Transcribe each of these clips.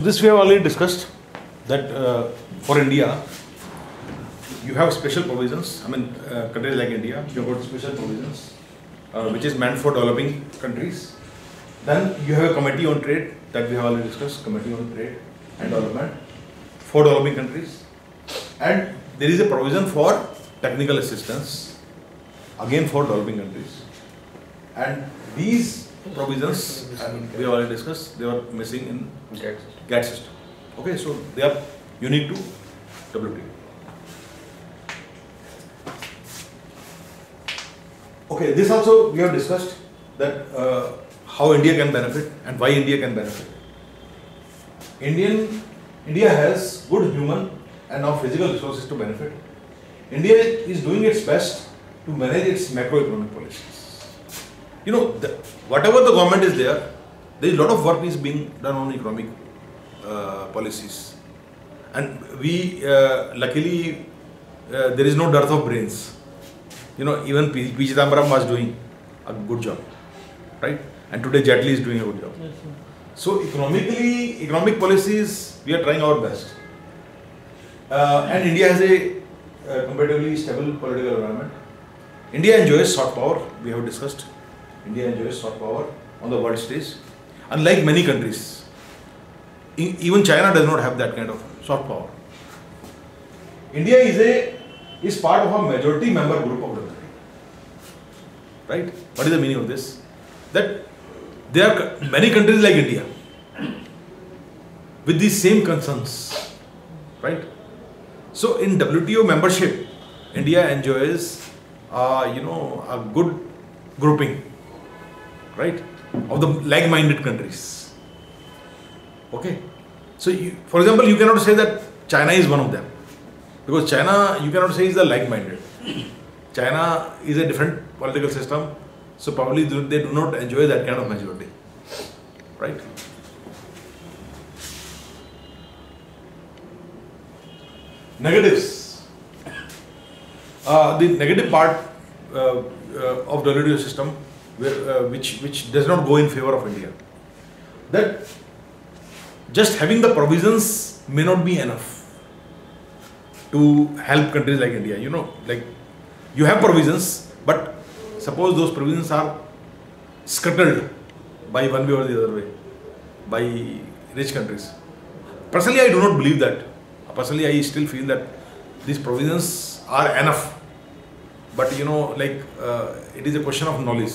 This we have already discussed that for India, you have special provisions. I mean, countries like India, you have got special provisions which is meant for developing countries. Then you have a committee on trade that we have already discussed, committee on trade and development for developing countries. And there is a provision for technical assistance, again for developing countries. And these provisions, we have already discussed, they were missing in GATT system. Okay, so they are unique to WTO. Okay, this also we have discussed that how India can benefit and why India can benefit. India has good human and now physical resources to benefit. India is doing its best to manage its macroeconomic policies. You know, whatever the government is there is a lot of work is being done on economic policies. And we, luckily, there is no dearth of brains. You know, even P. Chidambaram was doing a good job, right? And today Jaitley is doing a good job. Yes, so economic policies, we are trying our best. And India has a comparatively stable political environment. India enjoys soft power, we have discussed. India enjoys soft power on the world stage. Unlike many countries, even China does not have that kind of soft power. India is part of a majority member group of WTO. Right? What is the meaning of this? That there are many countries like India with these same concerns. Right? So in WTO membership, India enjoys a good grouping, right, of the like-minded countries. Okay? So for example, you cannot say that China is one of them. Because China, you cannot say is the like-minded. China is a different political system, so probably they do not enjoy that kind of majority, right? Negatives. The negative part of the WTO system, which does not go in favor of India, that just having the provisions may not be enough to help countries like India. You know, like you have provisions, but suppose those provisions are scuttled by one way or the other way by rich countries. Personally, I do not believe that. Personally, I still feel that these provisions are enough. But you know, like it is a question of knowledge.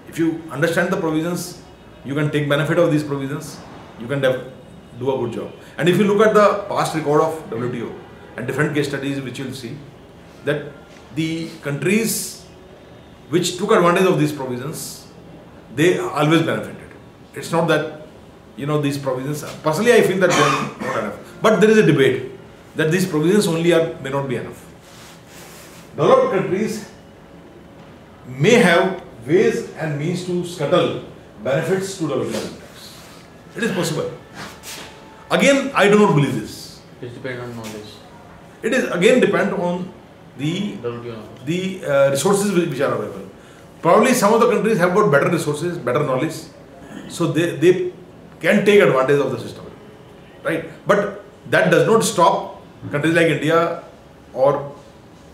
If you understand the provisions, you can take benefit of these provisions. You can do a good job. And if you look at the past record of WTO, and different case studies which you will see, that the countries which took advantage of these provisions, they always benefited. It's not that, you know, these provisions, personally I feel that they are not enough. But there is a debate that these provisions only may not be enough. Developed countries may have ways and means to scuttle benefits to developing countries. It is possible. Again, I do not believe this. It depends on knowledge. It is again depend on the resources which are available. Probably some of the countries have got better resources, better knowledge, so they can take advantage of the system, right? But that does not stop countries like India or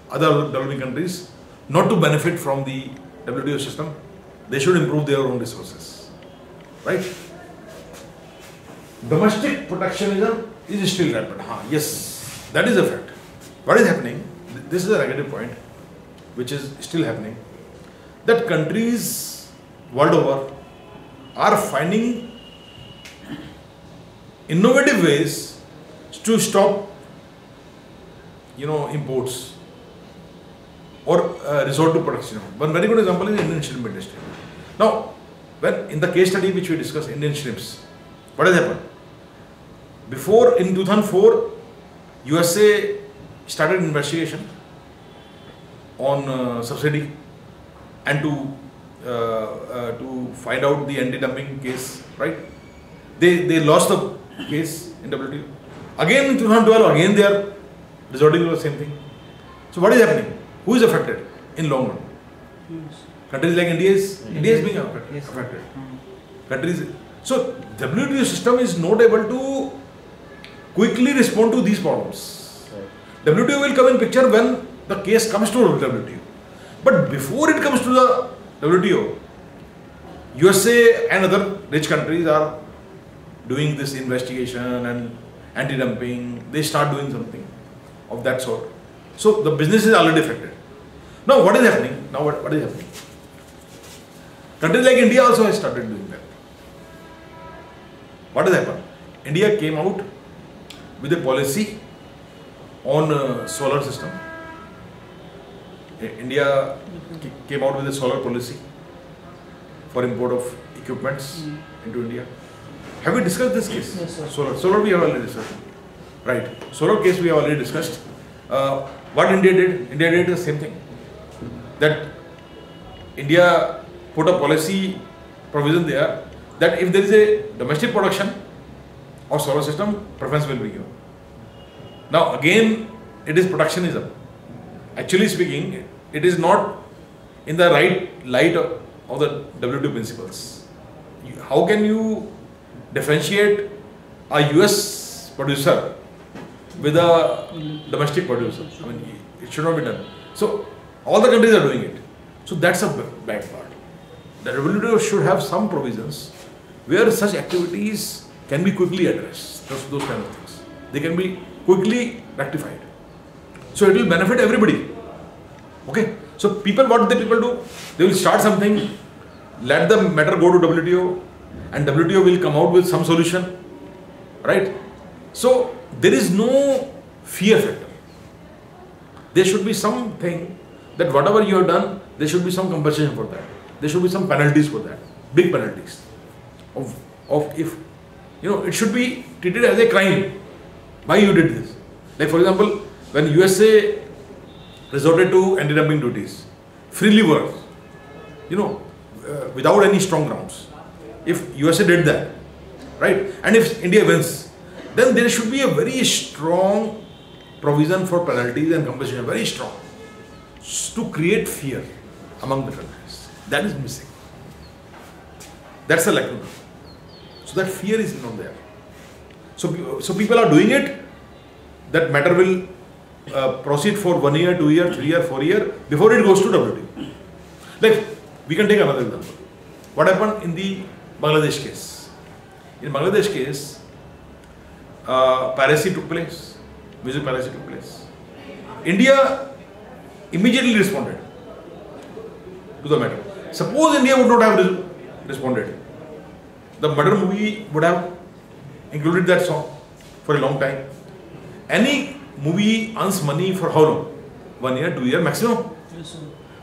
other developing countries not to benefit from the WTO system. They should improve their own resources, right? Domestic protectionism is still rampant. Yes, that is a fact. What is happening? This is a negative point, which is still happening. That countries world over are finding innovative ways to stop, you know, imports or resort to protectionism. One very good example is Indian shrimp industry. Now, when in the case study which we discussed, Indian shrimps, what has happened? Before, in 2004, USA started investigation on subsidy and to find out the anti-dumping case, right? They lost the case in WTO. Again in 2012, again they are resorting to the same thing. So what is happening? Who is affected in long run? Yes. Countries like India is being affected. Yes. Countries. So WTO system is not able to quickly respond to these problems. WTO will come in picture when the case comes to WTO. But before it comes to the WTO, USA and other rich countries are doing this investigation and anti-dumping. They start doing something of that sort. So the business is already affected. Now what is happening? Now what is happening? Countries like India also has started doing that. What has happened? India came out with a policy on solar system. India came out with a solar policy for import of equipments into India. Have we discussed this case? Yes, sir. Solar we have already discussed. Right. Solar case we have already discussed. What India did? India did the same thing. That India put a policy provision there that if there is a domestic production of solar system, preference will be given. Now again, it is protectionism. Actually speaking, it is not in the right light of the WTO principles. How can you differentiate a US producer with a domestic producer? I mean, it should not be done. So all the countries are doing it. So that's a bad part. The WTO should have some provisions where such activities can be quickly addressed. Those kind of things. They can be quickly rectified. So it will benefit everybody. Okay. So what the people do? They will start something, let the matter go to WTO, and WTO will come out with some solution. Right? So there is no fear factor. There should be something that whatever you have done, there should be some compensation for that. There should be some penalties for that. Big penalties. Of if, it should be treated as a crime. Why you did this? Like for example, when USA resorted to anti-dumping duties, freely works, without any strong grounds. If USA did that, right, and if India wins, then there should be a very strong provision for penalties and compensation, very strong, to create fear among the countries. That is missing. That's the lacuna. So that fear is not there. So people are doing it. That matter will proceed for 1 year, 2 year, 3 year, 4 year before it goes to WTO. Like we can take another example. What happened in the Bangladesh case? In Bangladesh case, piracy took place. Music piracy took place. India immediately responded to the matter. Suppose India would not have responded, the murder movie would have included that song for a long time. Any movie earns money for how long? 1 year, 2 year maximum. Yes, sir.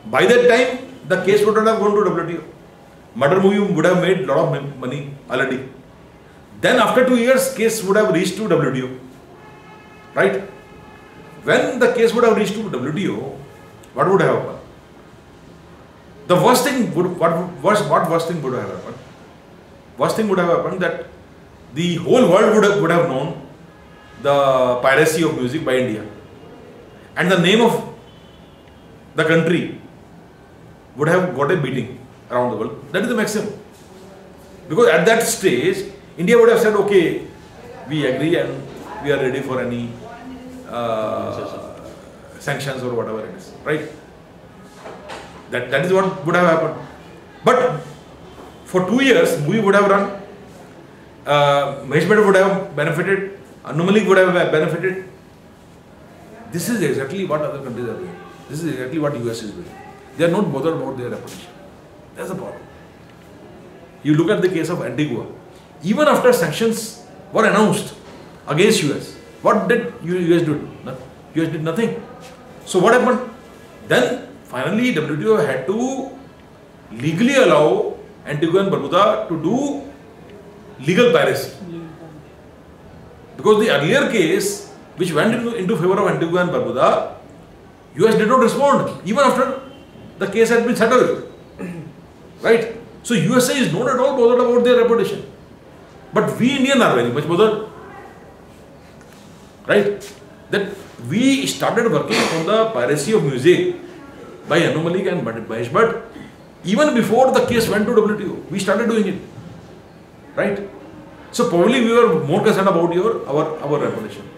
By that time, the case would not have gone to WTO. Murder movie would have made a lot of money already. Then after 2 years, case would have reached to WTO. Right? When the case would have reached to WTO, what would have happened? The worst thing would have happened? Worst thing would have happened that the whole world would have known the piracy of music by India, and the name of the country would have got a beating around the world. That is the maximum. Because at that stage, India would have said, okay, we agree and we are ready for any sanctions or whatever it is, right? That is what would have happened. But for 2 years, movie would have run, Mahesh Bhatt would have benefited, Anu Malik would have benefited. This is exactly what other countries are doing. This is exactly what US is doing. They are not bothered about their reputation. That's the problem. You look at the case of Antigua. Even after sanctions were announced against US, what did US do? US did nothing. So what happened? Then finally WTO had to legally allow Antigua and Barbuda to do legal piracy. Because the earlier case, which went into favor of Antigua and Barbuda, US did not respond even after the case had been settled. Right? So USA is not at all bothered about their reputation. But we Indians are very much bothered. Right? That we started working on the piracy of music by Anu Malik and Mahesh Bhatt even before the case went to WTO. We started doing it. Right? So probably we were more concerned about our reputation.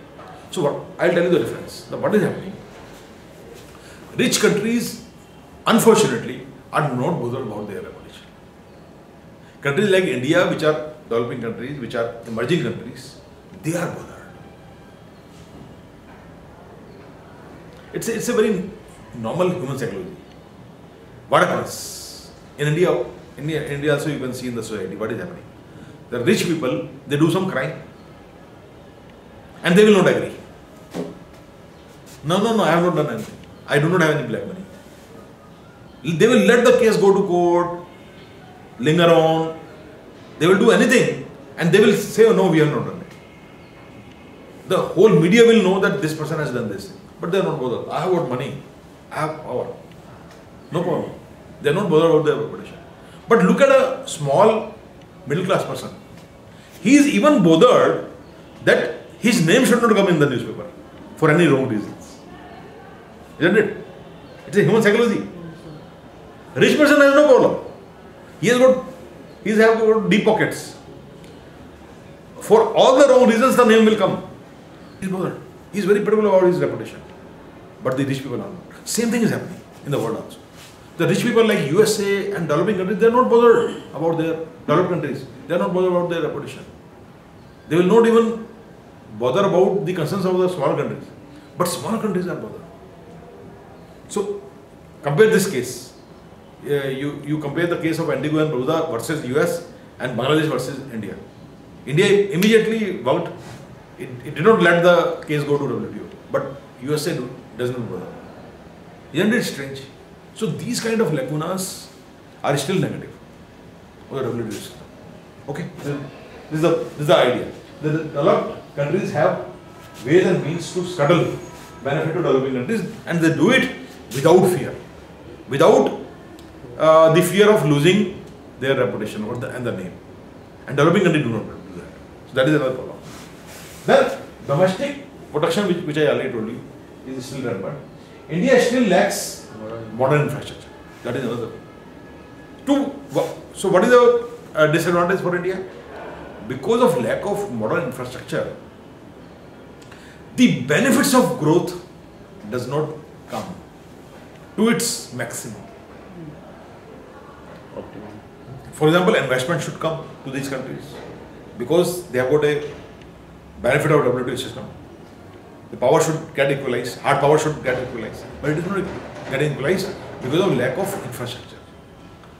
So what, I'll tell you the difference. Now what is happening? Rich countries, unfortunately, are not bothered about their reputation. Countries like India, which are developing countries, which are emerging countries, they are bothered. It's a very normal human psychology. What happens? In India also you can see in the society what is happening. The rich people, they do some crime and they will not agree. No, I have not done anything. I do not have any black money. They will let the case go to court, linger on. They will do anything and they will say, oh, no, we have not done it. The whole media will know that this person has done this. But they are not bothered. I have got money. I have power. No problem. They are not bothered about their reputation. But look at a small middle class person. He is even bothered that his name should not come in the newspaper for any wrong reasons. Isn't it? It's a human psychology. Rich person has no problem. He has got deep pockets. For all the wrong reasons, the name will come. He is bothered. He is very particular about his reputation. But the rich people are not. Same thing is happening in the world also. The rich people like USA and developing countries, they are not bothered about their developed countries. They are not bothered about their reputation. They will not even bother about the concerns of the small countries. But small countries are bothered. So, compare this case. You compare the case of Antigua and Barbuda versus US and Bangladesh versus India. India immediately vowed, it did not let the case go to WTO. But USA does not bother. Isn't it strange? So these kind of lacunas are still negative for the WTO system. Okay, this is the idea. The developed countries have ways and means to scuttle benefit to developing countries, and they do it without fear, without the fear of losing their reputation and the name. And developing countries do not do that. So that is another problem. Then domestic production, which I already told you, is still rampant. India still lacks modern infrastructure. That is another thing. So what is the disadvantage for India? Because of lack of modern infrastructure, the benefits of growth does not come to its maximum. For example, investment should come to these countries because they have got a benefit of WTO system. The power should get equalized, hard power should get equalized, but it is not getting equalized because of lack of infrastructure.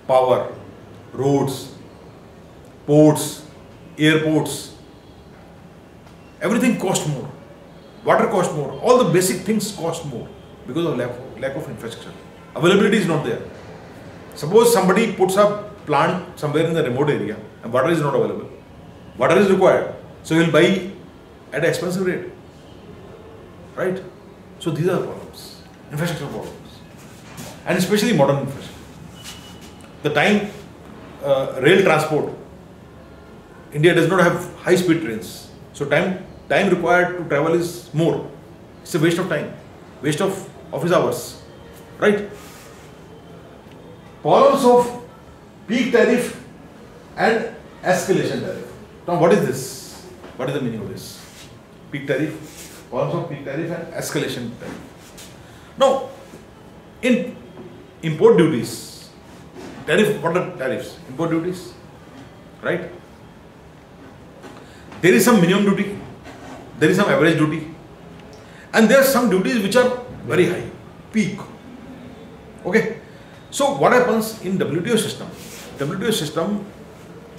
Power, roads, ports, airports, everything costs more. Water costs more. All the basic things cost more because of lack of infrastructure. Availability is not there. Suppose somebody puts a plant somewhere in the remote area and water is not available. Water is required. So he will buy at an expensive rate. Right? So these are the problems. Infrastructure problems. And especially modern infrastructure. The time rail transport, India does not have high speed trains. So time required to travel is more. It's a waste of time. Waste of office hours. Right? Problems of peak tariff and escalation tariff. Now what is this? What is the meaning of this? Peak tariff, problems of peak tariff and escalation tariff. Now, in import duties, what are tariffs? Import duties, right? There is some minimum duty, there is some average duty, and there are some duties which are very high, peak. Okay. So what happens in WTO system? WTO system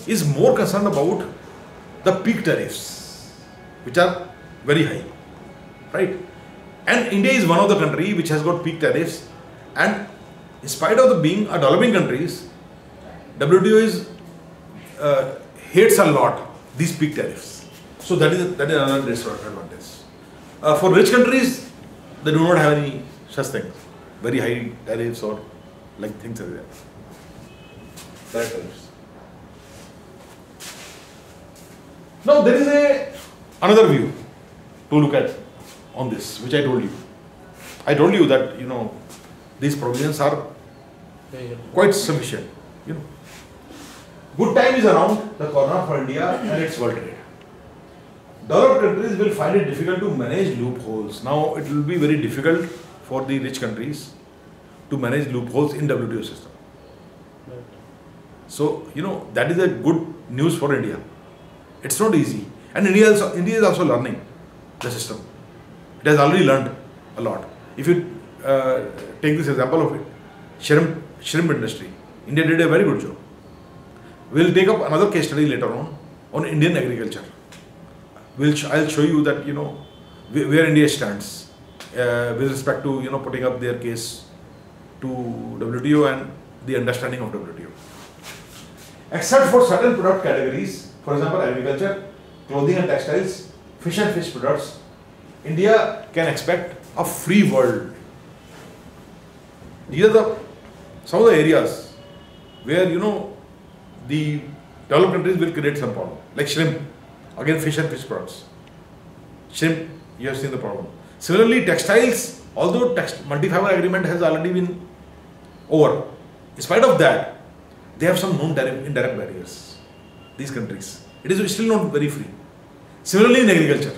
is more concerned about the peak tariffs, which are very high, right? And India is one of the country which has got peak tariffs, and in spite of being a developing countries, WTO hates a lot these peak tariffs. So that is another disadvantage. For rich countries, they do not have any such things, very high tariffs or like things like that. Direct tariffs. Now there is another view to look at on this, which I told you. I told you that these provisions are quite sufficient. Good time is around the corner for India and its world trade. Developed countries will find it difficult to manage loopholes. Now, it will be very difficult for the rich countries to manage loopholes in WTO system. Right. So, that is a good news for India. It's not easy. And India is also learning the system. It has already learned a lot. If you take this example of it, shrimp industry, India did a very good job. We'll take up another case study later on Indian agriculture. I'll show you that, where India stands with respect to, putting up their case to WTO and the understanding of WTO. Except for certain product categories, for example, agriculture, clothing and textiles, fish and fish products, India can expect a free world. These are some of the areas where, the developed countries will create some problem. Like shrimp, again fish and fish products. Shrimp, you have seen the problem. Similarly, textiles, although multi-fiber agreement has already been over, in spite of that, they have some known indirect barriers. These countries. It is still not very free. Similarly, in agriculture.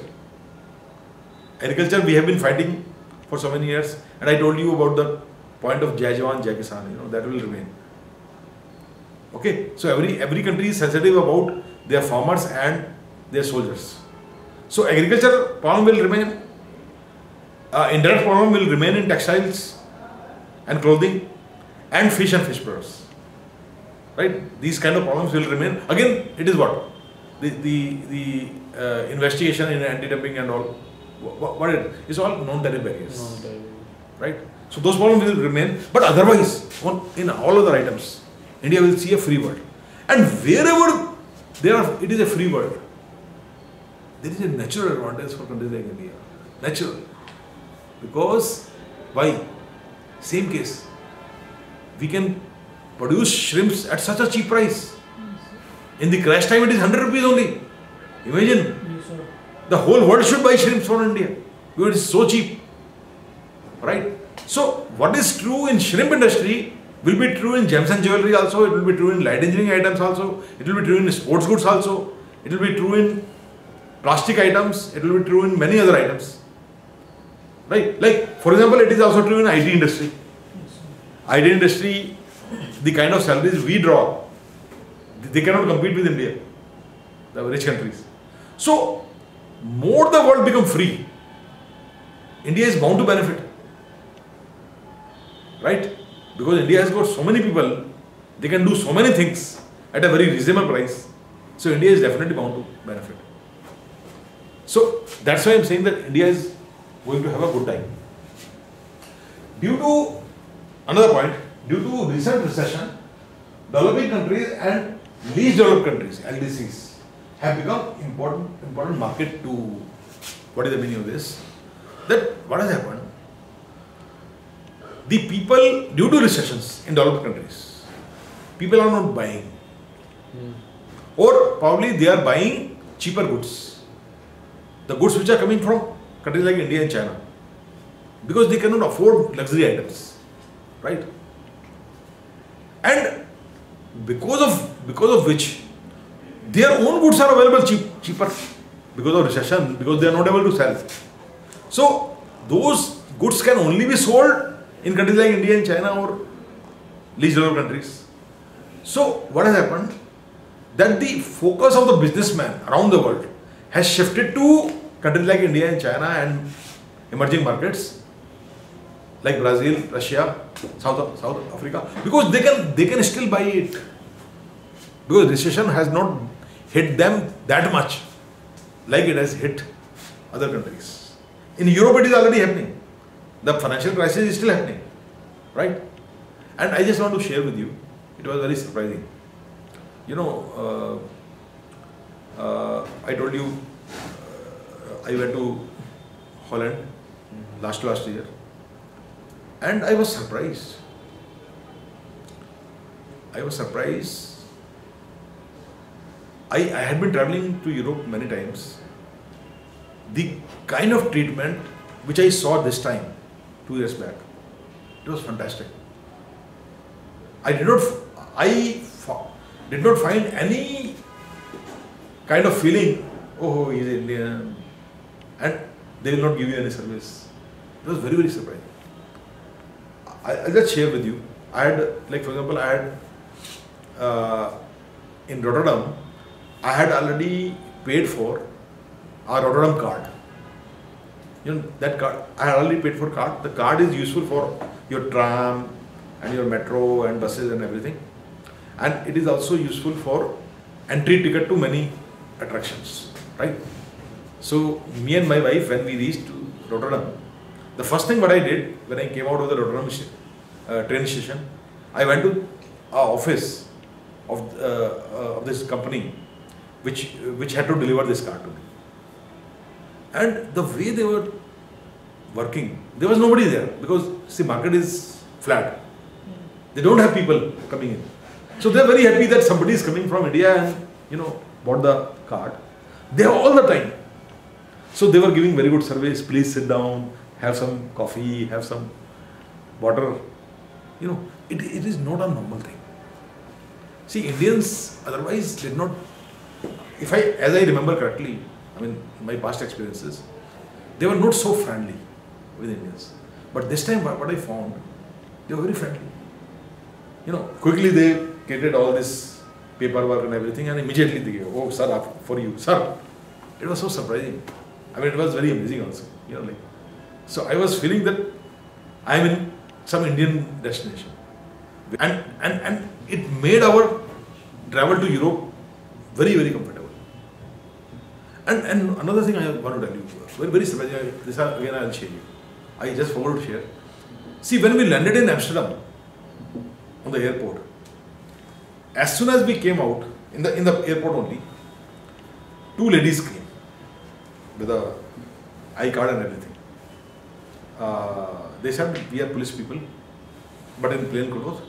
Agriculture, we have been fighting for so many years, and I told you about the point of Jai Jawan, Jai Kisan, that will remain. Okay, so every country is sensitive about their farmers and their soldiers. So agriculture problem will remain, indirect problem will remain in textiles and clothing and fish products. Right? These kind of problems will remain. Again, it is what? The investigation in anti-dumping and all. What it is? It's all non-tariff barriers. Right? So those problems will remain. But otherwise, in all other items, India will see a free world. And wherever it is a free world, there is a natural advantage for countries like India. Natural. Because, why? Same case. We can produce shrimps at such a cheap price. In the crash time, it is 100 rupees only. Imagine. Yes, sir. The whole world should buy shrimps from India. Because it is so cheap. Right? So, what is true in shrimp industry will be true in gems and jewelry also, it will be true in light engineering items also, it will be true in sports goods also, it will be true in plastic items, it will be true in many other items. Right? Like, for example, it is also true in IT industry. IT industry, the kind of salaries we draw, they cannot compete with India, the rich countries. So, more the world become free, India is bound to benefit. Right? Because India has got so many people, they can do so many things at a very reasonable price. So India is definitely bound to benefit. So that's why I am saying that India is going to have a good time. Due to, another point, due to recent recession, developing countries and least developed countries, LDCs, have become important market to, what is the meaning of this? That what has happened? The people, due to recessions in developed countries, people are not buying. Or probably they are buying cheaper goods. The goods which are coming from countries like India and China. Because they cannot afford luxury items. Right? And because of which their own goods are available cheaper because of recession, because they are not able to sell. So those goods can only be sold in countries like India and China or least developed countries. So what has happened? That the focus of the businessman around the world has shifted to countries like India and China and emerging markets like Brazil, Russia, South Africa, because they can still buy it. Because recession has not hit them that much like it has hit other countries. In Europe it is already happening. The financial crisis is still happening, right? And I just want to share with you, it was very surprising. I told you, I went to Holland last year, and I was surprised. I had been traveling to Europe many times. The kind of treatment which I saw this time, 2 years back, it was fantastic. I did did not find any kind of feeling, oh, he's Indian, and they will not give you any service. It was very, very surprising. I'll just share with you. I had, like for example, I had in Rotterdam, I had already paid for our Rotterdam card. You know, that card, I had already paid for card. The card is useful for your tram and your metro and buses and everything. And it is also useful for entry ticket to many attractions, right? So, me and my wife, when we reached Rotterdam, the first thing what I did when I came out of the Rotterdam train station, I went to our office of this company, which had to deliver this card to me. And the way they were working, there was nobody there because see, market is flat. They don't have people coming in. So they're very happy that somebody is coming from India and, you know, bought the card. They have all the time. So they were giving very good service. Please sit down, have some coffee, have some water. You know, it is not a normal thing. See, Indians otherwise did not, as I remember correctly, I mean, my past experiences, they were not so friendly with Indians. But this time, what I found, they were very friendly. You know, quickly they created all this paperwork and everything, and immediately they gave, oh, sir, for you, sir. It was so surprising. I mean, it was very amazing also. You know, like, so I was feeling that I am in some Indian destination, and it made our travel to Europe very, very comfortable. And another thing I want to tell you, very, very surprising, this again I will share you. I just forgot to share. See, when we landed in Amsterdam, on the airport, as soon as we came out, in the airport only, two ladies came with a I card and everything. They said, we are police people, but in plain clothes.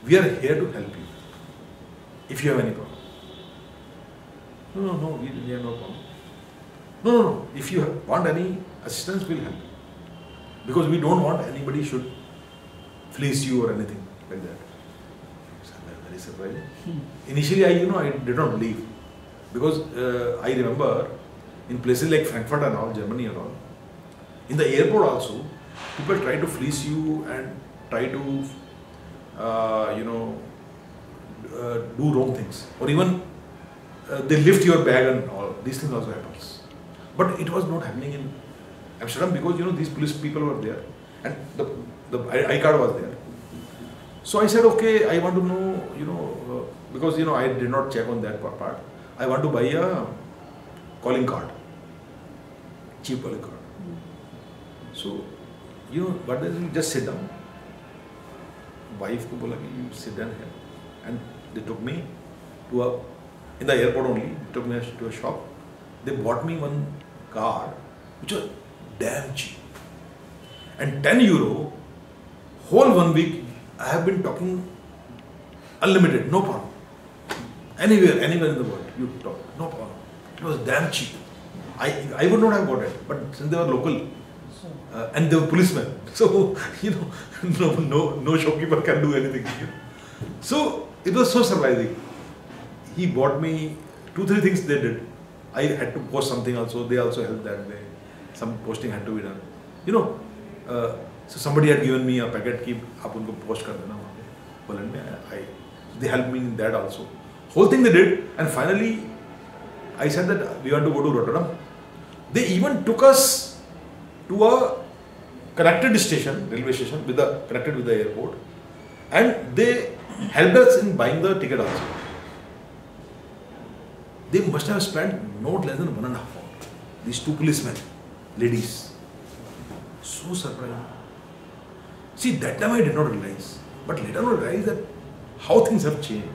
We are here to help you, if you have any problem. No, we have no problem. No. If you want any assistance, we'll help you. Because we don't want anybody should fleece you or anything like that. So very surprising. Initially, I did not believe. Because I remember in places like Frankfurt and all, Germany and all, in the airport also, people try to fleece you and try to, do wrong things. Or even they lift your bag and all. These things also happens. But it was not happening in Amsterdam because, these police people were there and the I card was there. So I said, okay, I want to know, because, I did not check on that part. I want to buy a calling card, cheap calling card. So, what does he just sit down? Wife ko bola ki you sit down here. And they took me to in the airport only, took me to a shop. They bought me one card, which was damn cheap. And €10, whole 1 week, I have been talking unlimited, no problem. Anywhere in the world, you talk, no problem. It was damn cheap. I would not have got it, but since they were local, and they were policemen, so, no shopkeeper can do anything. So, it was so surprising. He bought me 2-3 things they did. I had to post something also, they also helped that way. Some posting had to be done. So somebody had given me a packet, keep aap unko post kar dena Poland mein. They helped me in that also. Whole thing they did, and finally I said that we want to go to Rotterdam. They even took us to a connected station, railway station, connected with the airport, and they helped us in buying the ticket also. They must have spent not less than £1.5 pound. These two policemen, ladies. So surprising. See, that time I did not realize. But later on I realized that how things have changed.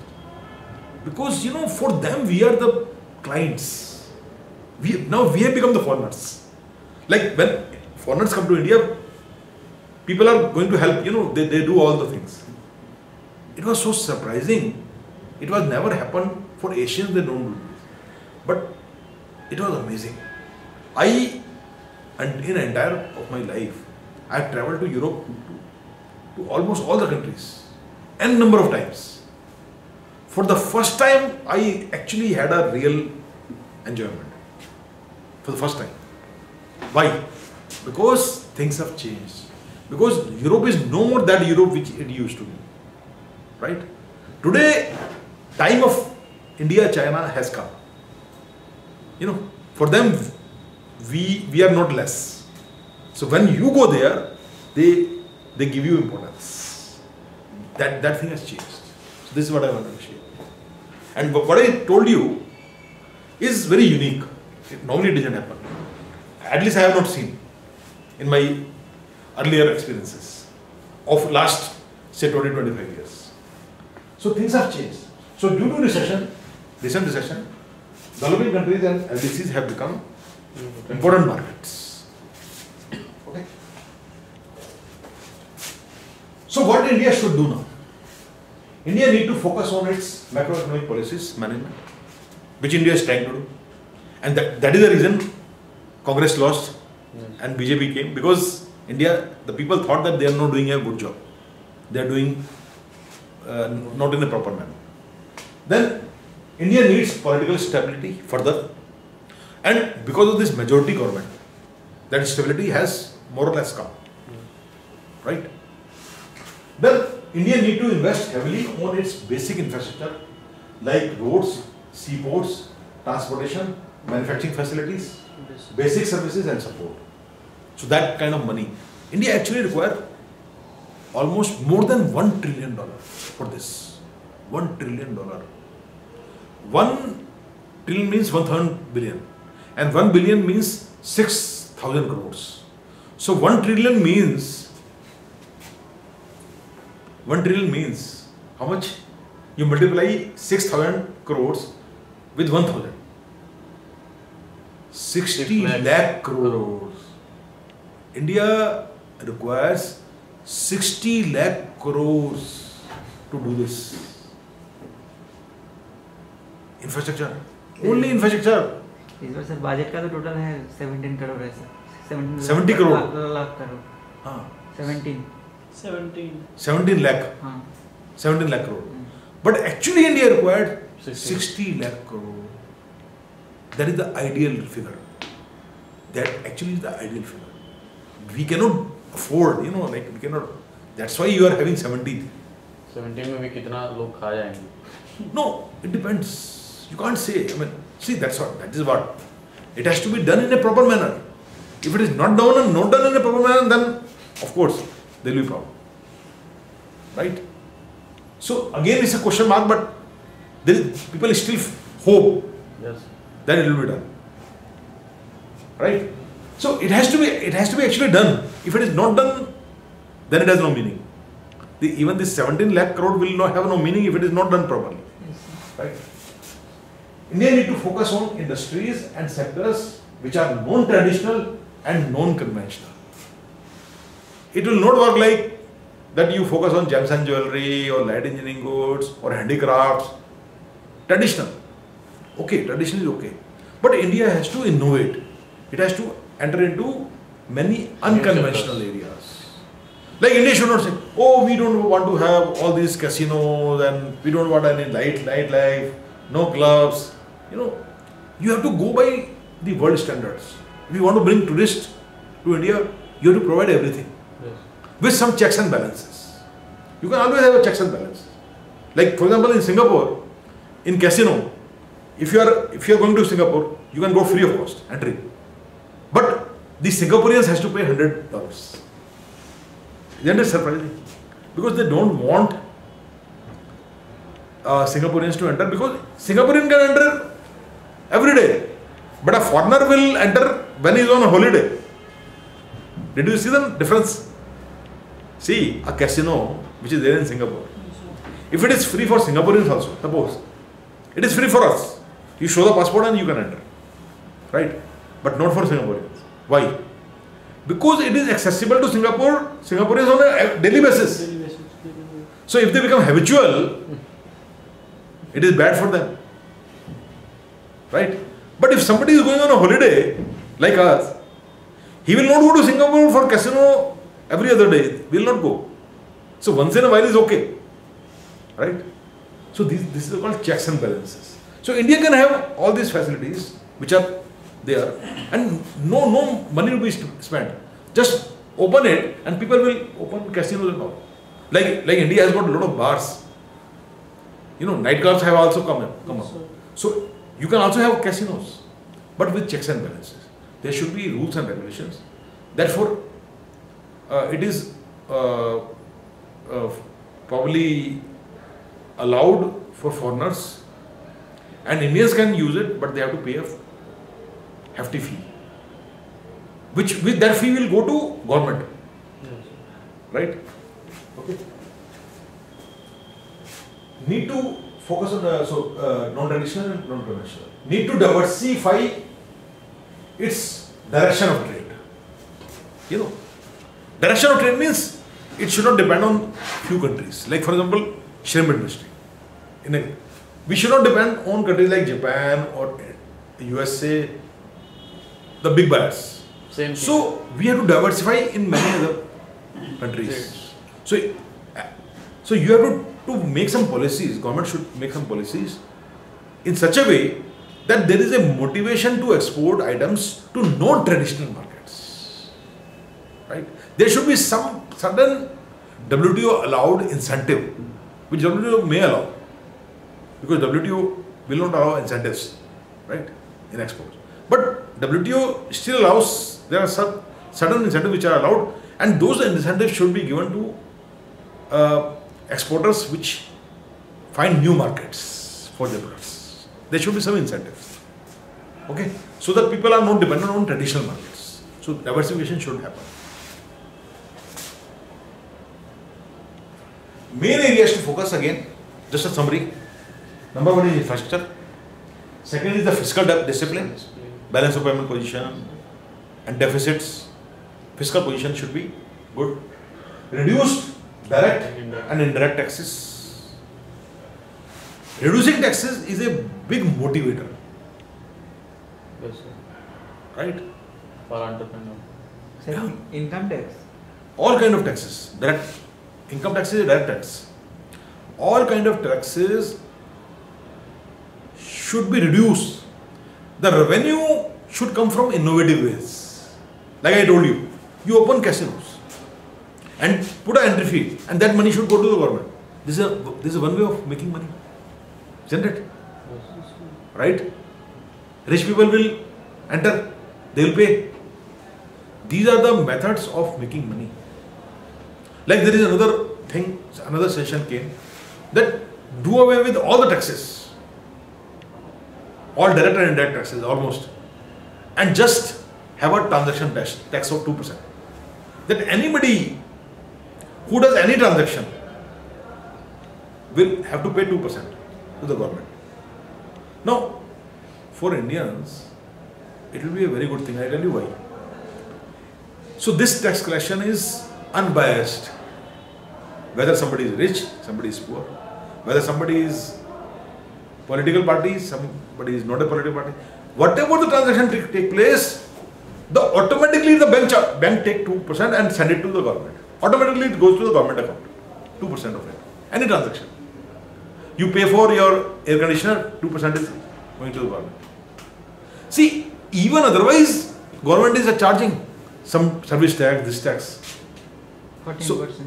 Because, for them we are the clients. Now we have become the foreigners. Like when foreigners come to India, people are going to help, they do all the things. It was so surprising. It was never happened for Asians, they don't do this. But it was amazing. In the entire of my life, I have travelled to Europe to almost all the countries, n number of times. for the first time, I actually had a real enjoyment. For the first time. Why? Because things have changed. Because Europe is no more that Europe which it used to be. Right? Today, time of India, China has come. You know, for them, we are not less. So when you go there, they give you importance. That thing has changed. So this is what I want to share. And what I told you is very unique. Normally it doesn't happen. At least I have not seen in my earlier experiences of last, say, 20-25 years. So things have changed. So due to recession, recent recession, developing countries and LDCs have become important markets. Okay. So what India should do now? India need to focus on its macroeconomic policies management, which India is trying to do. And that is the reason Congress lost and BJP came, because India, the people thought that they are not doing a good job. They are doing not in a proper manner. Then India needs political stability further, and because of this majority government, that stability has more or less come. Right? Then India need to invest heavily on its basic infrastructure like roads, seaports, transportation, manufacturing facilities, basic services and support. So that kind of money. India actually requires almost more than $1 trillion for this. $1 trillion. 1 trillion means 1,000 billion. And 1 billion means 6,000 crores. So 1 trillion means how much? You multiply 6,000 crores with 1,000. 60 lakh crores. India requires 60 lakh crores to do this. Infrastructure. Only infrastructure. इस बार sir budget का तो total है 17 करोड़ है sir 70 crore lakh crore हाँ 17 lakh हाँ 17 lakh crore but actually India required 60 lakh crore. That is the ideal figure. That actually is the ideal figure. We cannot afford, you know, like we cannot. That's why you are having 70. 70 में भी कितना लोग खा जाएंगे? No, it depends. You can't say. I mean, see, that is what. It has to be done in a proper manner. If it is not done in a proper manner, then of course there will be problem. Right? So again, it's a question mark, but people still hope that it will be done. Right? So it has to be actually done. If it is not done, then it has no meaning. Even this 17 lakh crore will not have no meaning if it is not done properly. Right? India need to focus on industries and sectors which are non-traditional and non-conventional. It will not work like that you focus on gems and jewelry or light engineering goods or handicrafts. Traditional. Okay, traditional is okay. But India has to innovate. It has to enter into many unconventional areas. Like India should not say, oh, we don't want to have all these casinos and we don't want any nightlife, no clubs. You know, you have to go by the world standards. If you want to bring tourists to India, you have to provide everything. Yes. With some checks and balances. You can always have a checks and balances. Like for example in Singapore, in casino, if you are going to Singapore, you can go free of cost entry. But the Singaporeans has to pay $100. Isn't it surprising? Because they don't want Singaporeans to enter, because Singaporean can enter every day. But a foreigner will enter when he is on a holiday. Did you see the difference? See, a casino which is there in Singapore, if it is free for Singaporeans also, suppose, it is free for us. You show the passport and you can enter. Right? But not for Singaporeans. Why? Because it is accessible to Singaporeans on a daily basis. So if they become habitual, it is bad for them. Right? But if somebody is going on a holiday, like us, he will not go to Singapore for casino every other day. Will not go. So once in a while is okay. Right? So this is called checks and balances. So India can have all these facilities which are there, and no money will be spent. Just open it, and people will open casinos and all. Like India has got a lot of bars. You know, nightclubs have also come up. So you can also have casinos, but with checks and balances. There should be rules and regulations. Therefore, it is probably allowed for foreigners, and Indians can use it, but they have to pay a hefty fee, which that fee will go to government, right? Okay. Need to focus on non-traditional and non-conventional. Need to diversify its direction of trade. You know, direction of trade means it should not depend on few countries. Like for example, shrimp industry. We should not depend on countries like Japan or USA, the big buyers. Same So we have to diversify in many other countries. So you have to make some policies. Government should make some policies in such a way that there is a motivation to export items to non-traditional markets. Right? There should be some certain WTO allowed incentive, which WTO may allow, because WTO will not allow incentives, right, in exports. But WTO still allows, there are some certain incentives which are allowed, and those incentives should be given to exporters which find new markets for their products. There should be some incentives, okay, so that people are not dependent on traditional markets. So diversification should happen. Main areas to focus, again, just a summary. Number one is infrastructure. Second is the fiscal discipline, balance of payment position and deficits. Fiscal position should be good. Reduced direct and indirect taxes. Reducing taxes is a big motivator, Yes, sir. right? For entrepreneur. Second, income tax. All kind of taxes. Direct income tax is a direct tax. All kind of taxes should be reduced. The revenue should come from innovative ways. Like I told you, you open casinos and put an entry fee, and that money should go to the government. This is one way of making money, isn't it? Right? Rich people will enter, they will pay. These are the methods of making money. Like there is another thing, another session came, that do away with all the taxes, all direct and indirect taxes almost, and just have a transaction tax of 2%. That anybody who does any transaction will have to pay 2% to the government. Now, for Indians, it will be a very good thing. I tell you why. So this tax collection is unbiased. Whether somebody is rich, somebody is poor, whether somebody is political party, somebody is not a political party, whatever the transaction take place, automatically the bank take 2% and send it to the government. Automatically it goes to the government account, 2% of it. Any transaction. You pay for your air conditioner, 2% is going to the government. See, even otherwise, government is charging some service tax, this tax. 14%.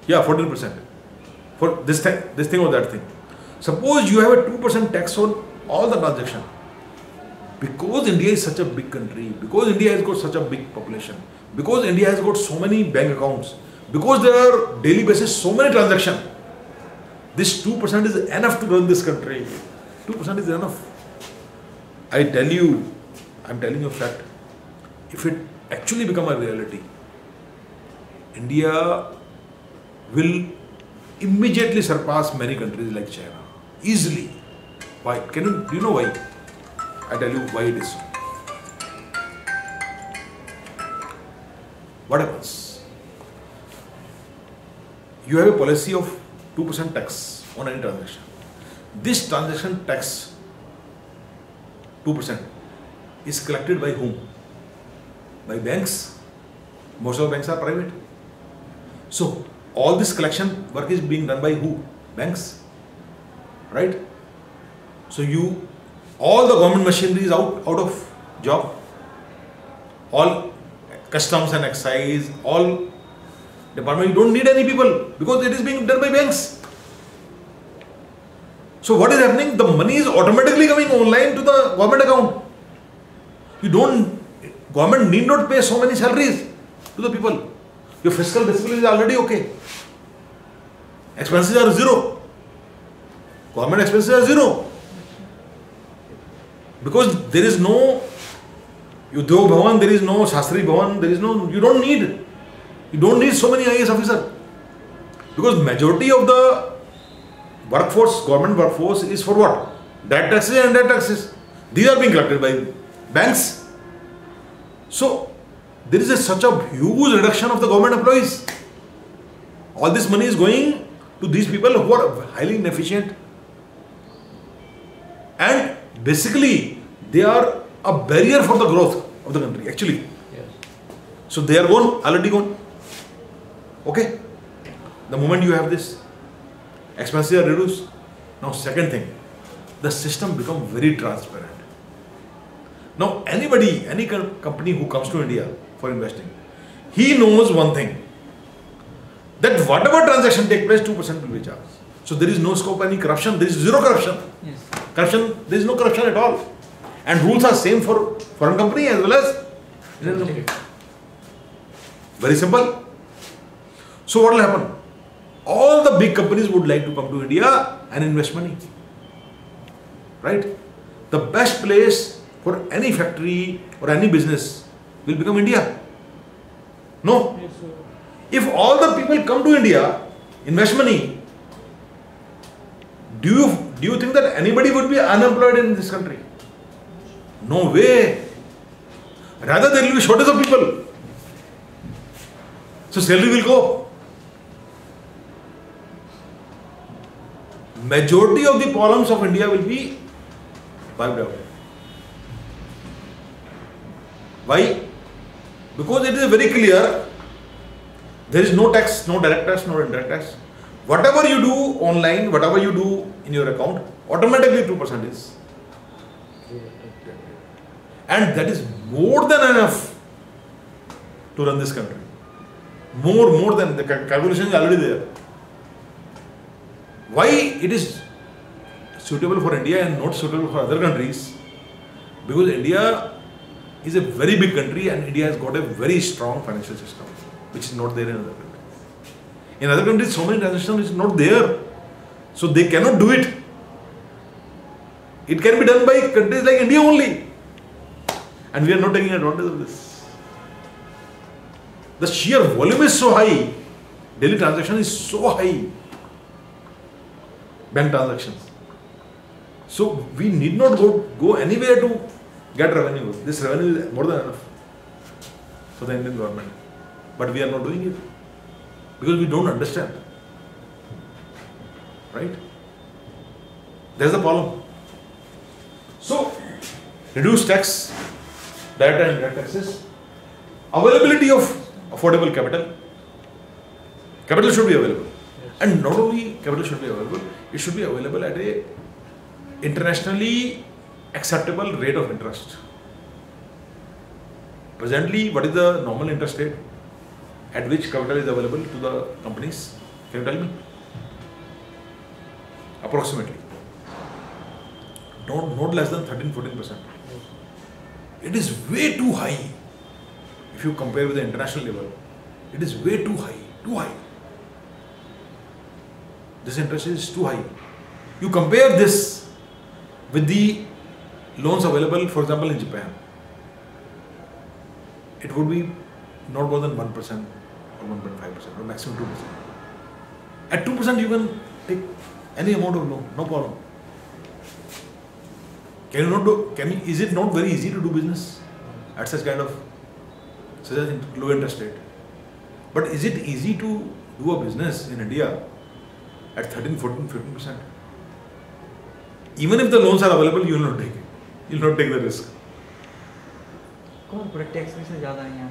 Yeah, 14% for this thing or that thing. Suppose you have a 2% tax on all the transaction. Because India is such a big country, because India has got such a big population, because India has got so many bank accounts, because there are daily basis so many transactions, this 2% is enough to run this country. 2% is enough. I'm telling you a fact. If it actually become a reality, India will immediately surpass many countries like China. Easily. Why? Do you know why? I tell you why it is so. What happens? You have a policy of 2% tax on any transaction. This transaction tax, 2%, is collected by whom? By banks. Most of the banks are private. So, all this collection work is being done by who? Banks. right? So all the government machinery is out of job. All customs and excise, all department, you don't need any people because it is being done by banks. So what is happening? The money is automatically coming online to the government account. Government need not pay so many salaries to the people. Your fiscal discipline is already okay. Expenses are zero. Government expenses are zero. Because there is no Udyog Bhavan, there is no Shastri Bhavan, you don't need so many IAS officers. Because majority of the workforce, government workforce is for what? Direct taxes and indirect taxes. These are being collected by banks. So, there is such a huge reduction of the government employees. All this money is going to these people who are highly inefficient. And basically, they are a barrier for the growth of the country, actually. Yes. So, they are already gone. Okay? The moment you have this, expenses are reduced. Now, second thing, the system becomes very transparent. Now, any company who comes to India for investing, he knows one thing, that whatever transaction take place, 2% will be charged. So, there is no scope of any corruption, there is zero corruption. Yes. There is no corruption at all. And rules are same for foreign company as well as Indian company. Very simple. So, what will happen? All the big companies would like to come to India and invest money. Right? The best place for any factory or any business will become India. No? Yes, sir. If all the people come to India, invest money, do you think that anybody would be unemployed in this country? No way. Rather, there will be shortage of people. So salary will go. Majority of the problems of India will be wiped out. Why? Because it is very clear, there is no tax, no direct tax, no indirect tax. Whatever you do online, whatever you do in your account, automatically 2% is. And that is more than enough to run this country. More than the calculation is already there. Why it is suitable for India and not suitable for other countries? Because India is a very big country and India has got a very strong financial system, which is not there in other countries. In other countries, so many transactions is not there. So they cannot do it. It can be done by countries like India only. And we are not taking advantage of this. The sheer volume is so high. Daily transaction is so high. Bank transactions. So we need not go anywhere to get revenue. This revenue is more than enough for the Indian government. But we are not doing it. Because we don't understand. Right? There's the problem. So, reduce tax, direct and indirect taxes, availability of affordable capital. Capital should be available. Yes. And not only capital should be available, it should be available at a internationally acceptable rate of interest. Presently, what is the normal interest rate at which capital is available to the companies? Can you tell me? Approximately. Not less than 13-14%. It is way too high. If you compare with the international level, it is way too high. Too high. This interest is too high. You compare this with the loans available, for example, in Japan. It would be not more than 1% or 1.5% or maximum 2%. At 2% you can take any amount of loan, no problem. Is it not very easy to do business at such a low interest rate? But is it easy to do a business in India at 13, 14, 15%? Even if the loans are available, you will not take it. You will not take the risk. Corporate tax भी से ज़्यादा है यहाँ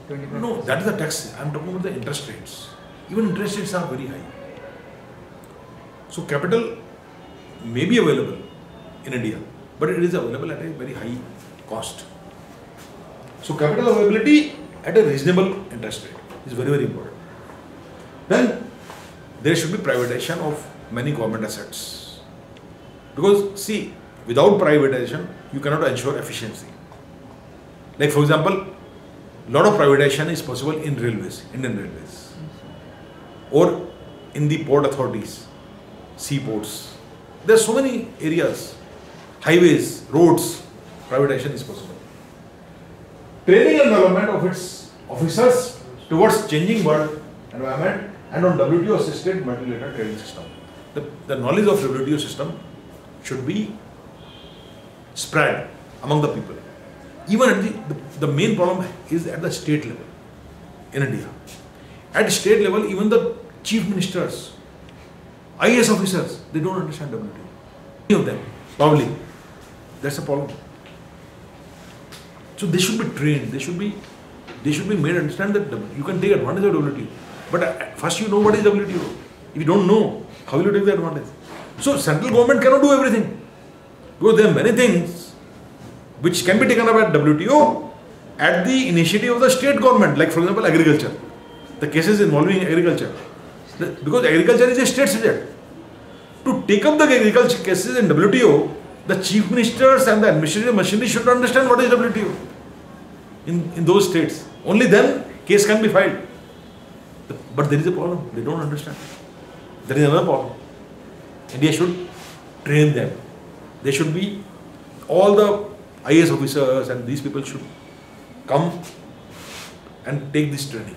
पे 25%. No, that is the tax. I am talking about the interest rates. Even interest rates are very high. So capital may be available in India, but it is available at a very high cost. So capital availability at a reasonable interest rate is very, very important. Then there should be privatization of many government assets. Because see, without privatization, you cannot ensure efficiency. Like for example, a lot of privatization is possible in railways, Indian railways, or in the port authorities, seaports. There are so many areas, highways, roads, privatization is possible. Training and development of its officers towards changing world environment and on WTO assisted multilateral trading system. The knowledge of WTO system should be spread among the people. Even at the main problem is at the state level in India. At state level, even the chief ministers, IAS officers, they don't understand WTO. Many of them, probably. That's a problem. So they should be trained. They should be made understand that you can take advantage of WTO. But first you know what is WTO. If you don't know, how will you take the advantage? So central government cannot do everything. Because there are many things which can be taken up at WTO at the initiative of the state government. Like for example, agriculture. The cases involving agriculture. Because agriculture is a state subject. To take up the agriculture cases in WTO, the chief ministers and the administrative machinery should understand what is WTO in those states. Only then case can be filed. But there is a problem. They don't understand. There is another problem. India should train them. They should be, all the IAS officers and these people should come and take this training.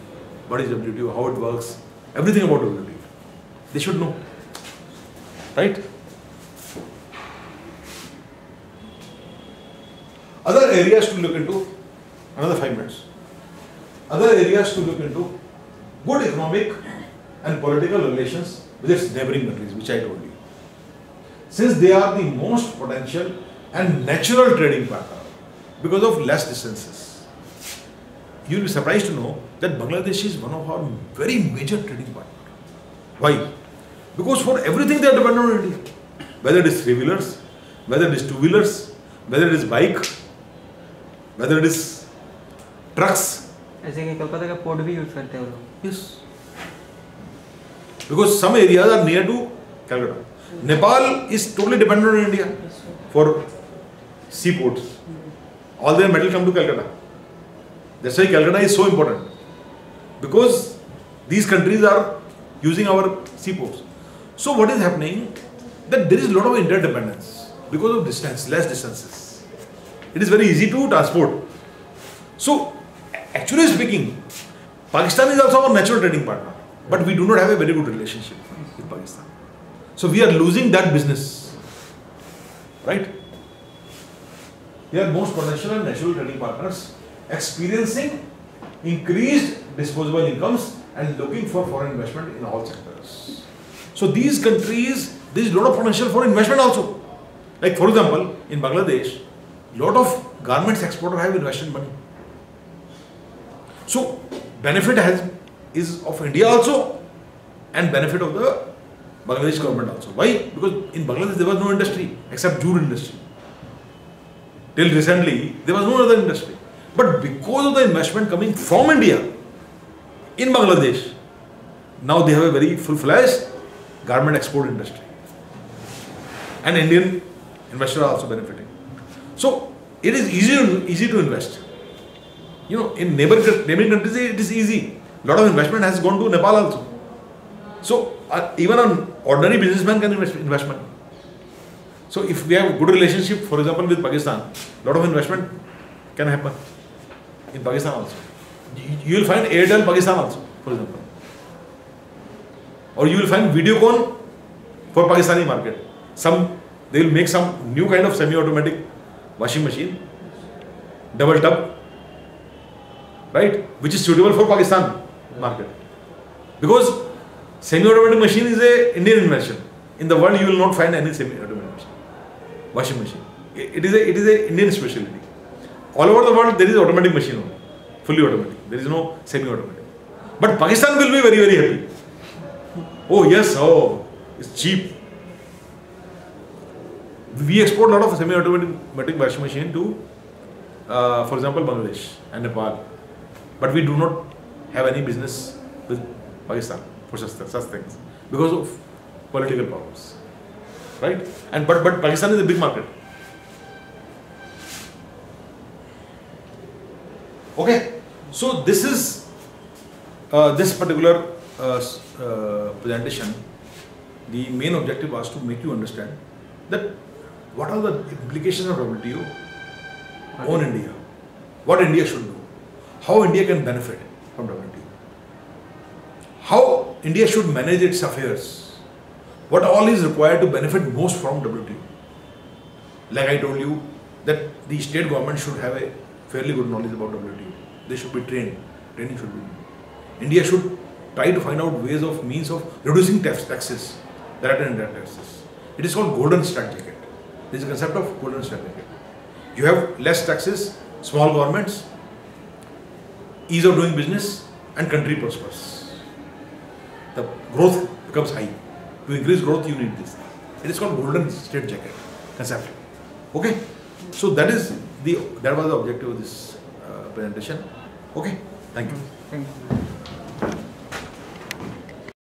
What is WTO, how it works, everything about WTO. They should know. Right? Other areas to look into, another 5 minutes. Other areas to look into, good economic and political relations with its neighboring countries, which I told you. Since they are the most potential and natural trading partner because of less distances. You will be surprised to know that Bangladesh is one of our very major trading partners. Why? Because for everything they are dependent on India. Whether it is 3-wheelers, whether it is 2-wheelers, whether it is bike, whether it is trucks. ऐसे कि कलकत्ता का port भी use करते हैं वो लोग. Yes. Because some areas are near to Calcutta. Nepal is totally dependent on India for seaports. All their metal come to Calcutta. That's why Calcutta is so important. Because these countries are using our seaports. So what is happening? That there is a lot of interdependence because of distance, less distances. It is very easy to transport. So actually speaking, Pakistan is also our natural trading partner. But we do not have a very good relationship with Pakistan. So we are losing that business. Right? We are most potential and natural trading partners experiencing increased disposable incomes and looking for foreign investment in all sectors. So these countries, there is a lot of potential for investment also. Like for example, in Bangladesh, a lot of garments exporters have invested money. So benefit is of India also and benefit of the Bangladesh government also. Why? Because in Bangladesh there was no industry except jute industry. Till recently, there was no other industry. But because of the investment coming from India in Bangladesh, now they have a very full-fledged garment export industry. And Indian investors are also benefiting. So it is easy to invest. You know, in neighboring countries it is easy. A lot of investment has gone to Nepal also. So even an ordinary businessman can invest money. So if we have a good relationship, for example, with Pakistan, a lot of investment can happen in Pakistan also. You will find Airtel Pakistan also, for example. Or you will find Videocon for Pakistani market. They will make some new kind of semi-automatic washing machine, double tub, right, which is suitable for Pakistan market. Because semi-automatic machine is a Indian invention. In the world, you will not find any semi-automatic machine, washing machine. It is a Indian specialty. All over the world, there is automatic machine only, fully automatic. There is no semi-automatic. But Pakistan will be very, very happy. Oh yes, it's cheap. We export a lot of semi-automatic washing machine to, for example, Bangladesh and Nepal, but we do not have any business with Pakistan for such things because of political problems, right? And but Pakistan is a big market. Okay, so this is this particular presentation. The main objective was to make you understand that what are the implications of WTO on India, what India should do, how India can benefit from WTO, how India should manage its affairs, what all is required to benefit most from WTO. Like I told you that the state government should have a fairly good knowledge about WTO. They should be trained. Training should be. India should try to find out ways of means of reducing taxes, direct and indirect taxes. It is called golden strategy. There is a concept of golden strategy. You have less taxes, small governments, ease of doing business, and country prospers. The growth becomes high. To increase growth, you need this. It is called golden state jacket concept. Okay, so that was the objective of this presentation. Okay, thank you. Thank you.